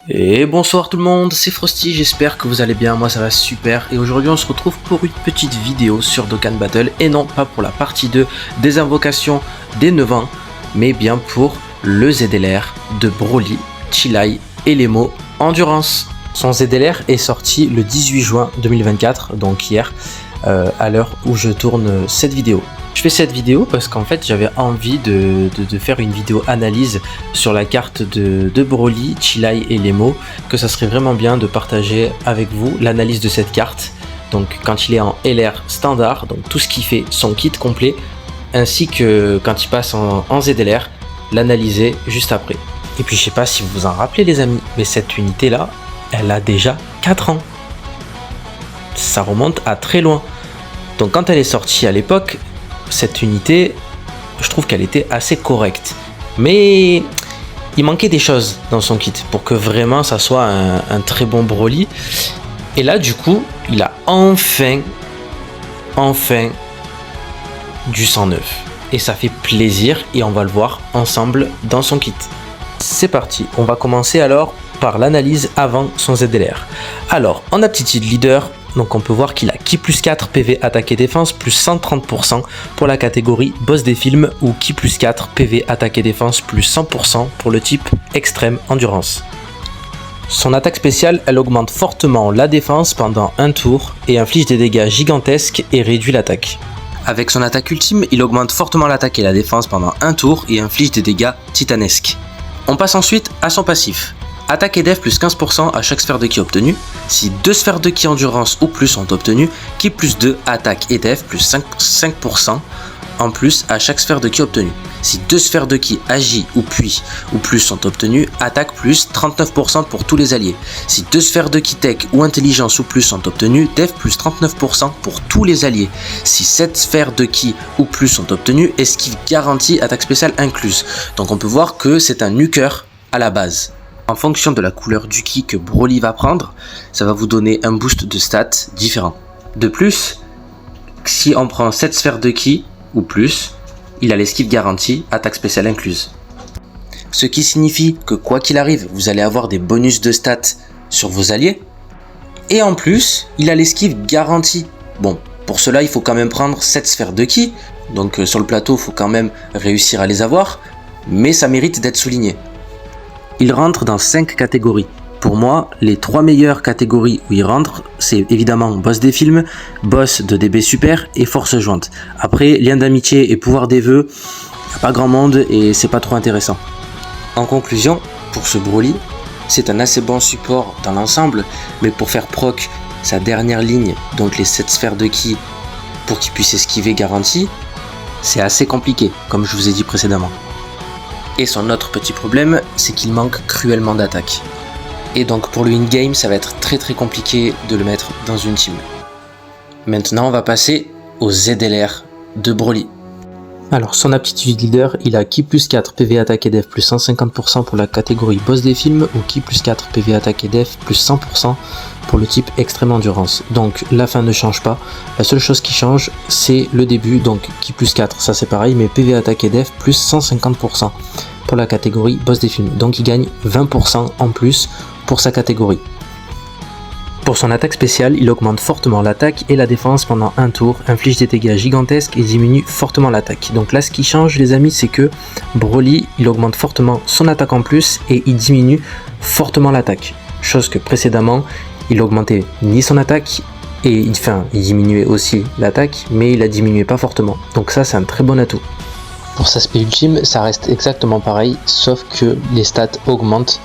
Et bonsoir tout le monde, c'est Frosty, j'espère que vous allez bien, moi ça va super. Et aujourd'hui on se retrouve pour une petite vidéo sur Dokkan Battle. Et non pas pour la partie 2 des invocations des 9 ans, mais bien pour le ZLR de Broly, Chilai et Lemo Endurance. Son ZLR est sorti le 18 juin 2024, donc hier, à l'heure où je tourne cette vidéo. Je fais cette vidéo parce qu'en fait j'avais envie de faire une vidéo analyse sur la carte de Broly, Chilai et Lemo, que ça serait vraiment bien de partager avec vous l'analyse de cette carte. Donc quand il est en LR standard, donc tout ce qui fait son kit complet, ainsi que quand il passe en ZLR, l'analyser juste après. Et puis je sais pas si vous vous en rappelez les amis, mais cette unité là, elle a déjà 4 ans. Ça remonte à très loin. Donc quand elle est sortie à l'époque, cette unité, je trouve qu'elle était assez correcte. Mais il manquait des choses dans son kit pour que vraiment ça soit un très bon Broly. Et là, du coup, il a enfin du sang neuf. Et ça fait plaisir et on va le voir ensemble dans son kit. C'est parti, on va commencer alors par l'analyse avant son ZLR. Alors, en aptitude leader, donc on peut voir qu'il a Ki plus 4 PV attaque et défense plus 130% pour la catégorie boss des films ou Ki plus 4 PV attaque et défense plus 100% pour le type extrême endurance. Son attaque spéciale, elle augmente fortement la défense pendant un tour et inflige des dégâts gigantesques et réduit l'attaque. Avec son attaque ultime, il augmente fortement l'attaque et la défense pendant un tour et inflige des dégâts titanesques. On passe ensuite à son passif. Attaque et def plus 15% à chaque sphère de ki obtenue. Si 2 sphères de ki endurance ou plus sont obtenues, Ki plus 2 attaque et def plus 5% en plus à chaque sphère de ki obtenue. Si 2 sphères de ki agi ou puis ou plus sont obtenues, attaque plus 39% pour tous les alliés. Si 2 sphères de ki tech ou intelligence ou plus sont obtenues, def plus 39% pour tous les alliés. Si 7 sphères de ki ou plus sont obtenues, esquive garantie, attaque spéciale incluse. Donc on peut voir que c'est un nuker à la base. En fonction de la couleur du ki que Broly va prendre, ça va vous donner un boost de stats différent. De plus, si on prend 7 sphères de ki ou plus, il a l'esquive garantie, attaque spéciale incluse. Ce qui signifie que quoi qu'il arrive, vous allez avoir des bonus de stats sur vos alliés. Et en plus, il a l'esquive garantie. Bon, pour cela, il faut quand même prendre 7 sphères de ki. Donc sur le plateau, il faut quand même réussir à les avoir. Mais ça mérite d'être souligné. Il rentre dans 5 catégories. Pour moi, les 3 meilleures catégories où il rentre, c'est évidemment boss des films, boss de DB Super et force jointe. Après, lien d'amitié et pouvoir des vœux, il n'y a pas grand monde et c'est pas trop intéressant. En conclusion, pour ce Broly, c'est un assez bon support dans l'ensemble, mais pour faire proc sa dernière ligne, donc les 7 sphères de ki, pour qu'il puisse esquiver garantie, c'est assez compliqué, comme je vous ai dit précédemment. Et son autre petit problème, c'est qu'il manque cruellement d'attaque. Et donc pour le in-game, ça va être très compliqué de le mettre dans une team. Maintenant, on va passer au ZLR de Broly. Alors son aptitude leader, il a Ki plus 4 PV attaque et def plus 150% pour la catégorie boss des films ou Ki plus 4 PV attaque et def plus 100% pour le type extrême endurance. Donc la fin ne change pas, la seule chose qui change c'est le début, donc Ki plus 4 ça c'est pareil, mais PV attaque et def plus 150% pour la catégorie boss des films. Donc il gagne 20% en plus pour sa catégorie. Pour son attaque spéciale, il augmente fortement l'attaque et la défense pendant un tour, inflige des dégâts gigantesques et diminue fortement l'attaque. Donc là ce qui change les amis, c'est que Broly il augmente fortement son attaque en plus et il diminue fortement l'attaque. Chose que précédemment il augmentait ni son attaque et il diminuait aussi l'attaque, mais il la diminuait pas fortement. Donc ça c'est un très bon atout. Pour sa spé ultime, ça reste exactement pareil, sauf que les stats augmentent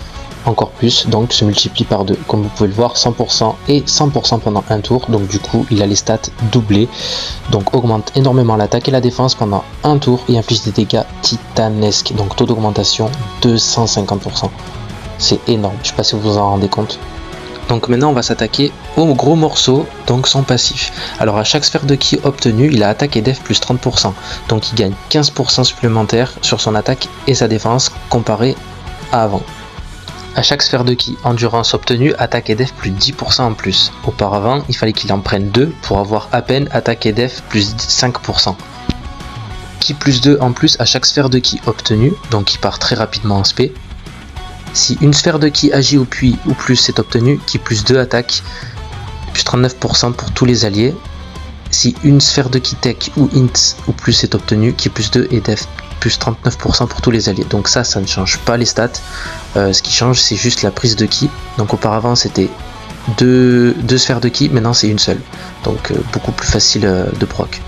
encore plus, donc se multiplie par 2. Comme vous pouvez le voir, 100% et 100% pendant un tour, donc du coup il a les stats doublées, donc augmente énormément l'attaque et la défense pendant un tour et inflige des dégâts titanesques, donc taux d'augmentation 250%. C'est énorme, je sais pas si vous vous en rendez compte. Donc maintenant on va s'attaquer au gros morceau, donc son passif. Alors à chaque sphère de ki obtenue, il a attaque et def plus 30%, donc il gagne 15% supplémentaire sur son attaque et sa défense comparé à avant. À chaque sphère de ki endurance obtenue, attaque et def plus 10% en plus. Auparavant, il fallait qu'il en prenne 2 pour avoir à peine attaque et def plus 5%. Ki plus 2 en plus à chaque sphère de ki obtenue, donc il part très rapidement en spé. Si une sphère de ki agit au puits ou plus est obtenue, ki plus 2 attaque, plus 39% pour tous les alliés. Si une sphère de ki tech ou int ou plus est obtenue, ki plus 2 et def plus 39% pour tous les alliés. Donc ça ne change pas les stats. Ce qui change, c'est juste la prise de ki. Donc auparavant, c'était deux sphères de ki, maintenant c'est une seule. Donc beaucoup plus facile de proc.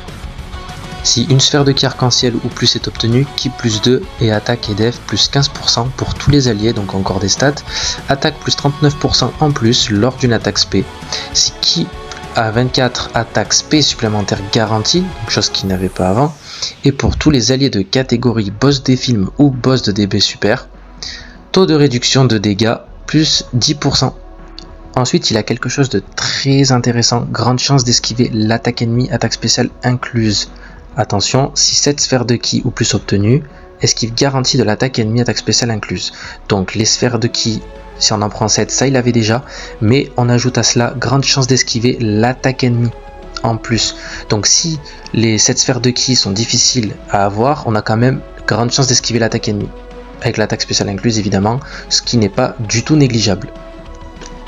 Si une sphère de ki arc-en-ciel ou plus est obtenue, ki plus 2 et attaque et def plus 15% pour tous les alliés, donc encore des stats. Attaque plus 39% en plus lors d'une attaque spé. Si ki a 24 attaques spé supplémentaires garanties, chose qu'il n'avait pas avant. Et pour tous les alliés de catégorie boss des films ou boss de DB super, taux de réduction de dégâts plus 10%. Ensuite, il a quelque chose de très intéressant, grande chance d'esquiver l'attaque ennemie, attaque spéciale incluse. Attention, si cette sphère de ki ou plus obtenue, esquive garantie de l'attaque ennemie, attaque spéciale incluse. Donc les sphères de ki, si on en prend 7, ça il avait déjà, mais on ajoute à cela grande chance d'esquiver l'attaque ennemie en plus. Donc si les 7 sphères de ki sont difficiles à avoir, on a quand même grande chance d'esquiver l'attaque ennemie. Avec l'attaque spéciale incluse évidemment, ce qui n'est pas du tout négligeable.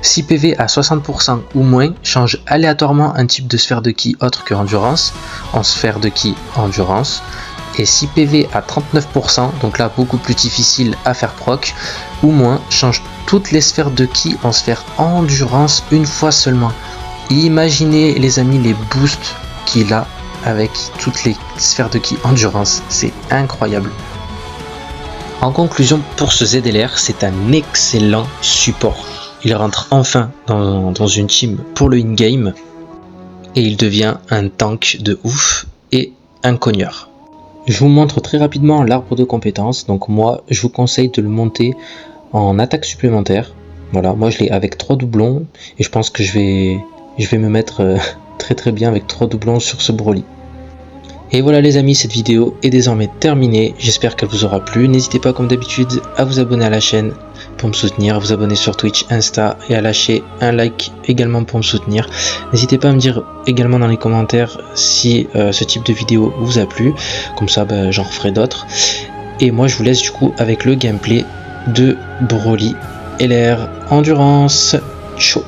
Si PV à 60% ou moins, change aléatoirement un type de sphère de ki autre que endurance, en sphère de ki endurance. Et si PV à 39%, donc là beaucoup plus difficile à faire proc, ou moins, change toutes les sphères de ki en sphère endurance une fois seulement. Imaginez les amis les boosts qu'il a avec toutes les sphères de ki endurance, c'est incroyable. En conclusion, pour ce ZLR, c'est un excellent support. Il rentre enfin dans une team pour le in-game et il devient un tank de ouf et un cogneur. Je vous montre très rapidement l'arbre de compétences. Donc moi, je vous conseille de le monter en attaque supplémentaire. Voilà, moi je l'ai avec 3 doublons et je pense que je vais me mettre très bien avec 3 doublons sur ce Broly. Et voilà les amis, cette vidéo est désormais terminée, j'espère qu'elle vous aura plu. N'hésitez pas comme d'habitude à vous abonner à la chaîne pour me soutenir, à vous abonner sur Twitch, Insta et à lâcher un like également pour me soutenir. N'hésitez pas à me dire également dans les commentaires si ce type de vidéo vous a plu, comme ça j'en referai d'autres. Et moi je vous laisse du coup avec le gameplay de Broly LR Endurance. Ciao.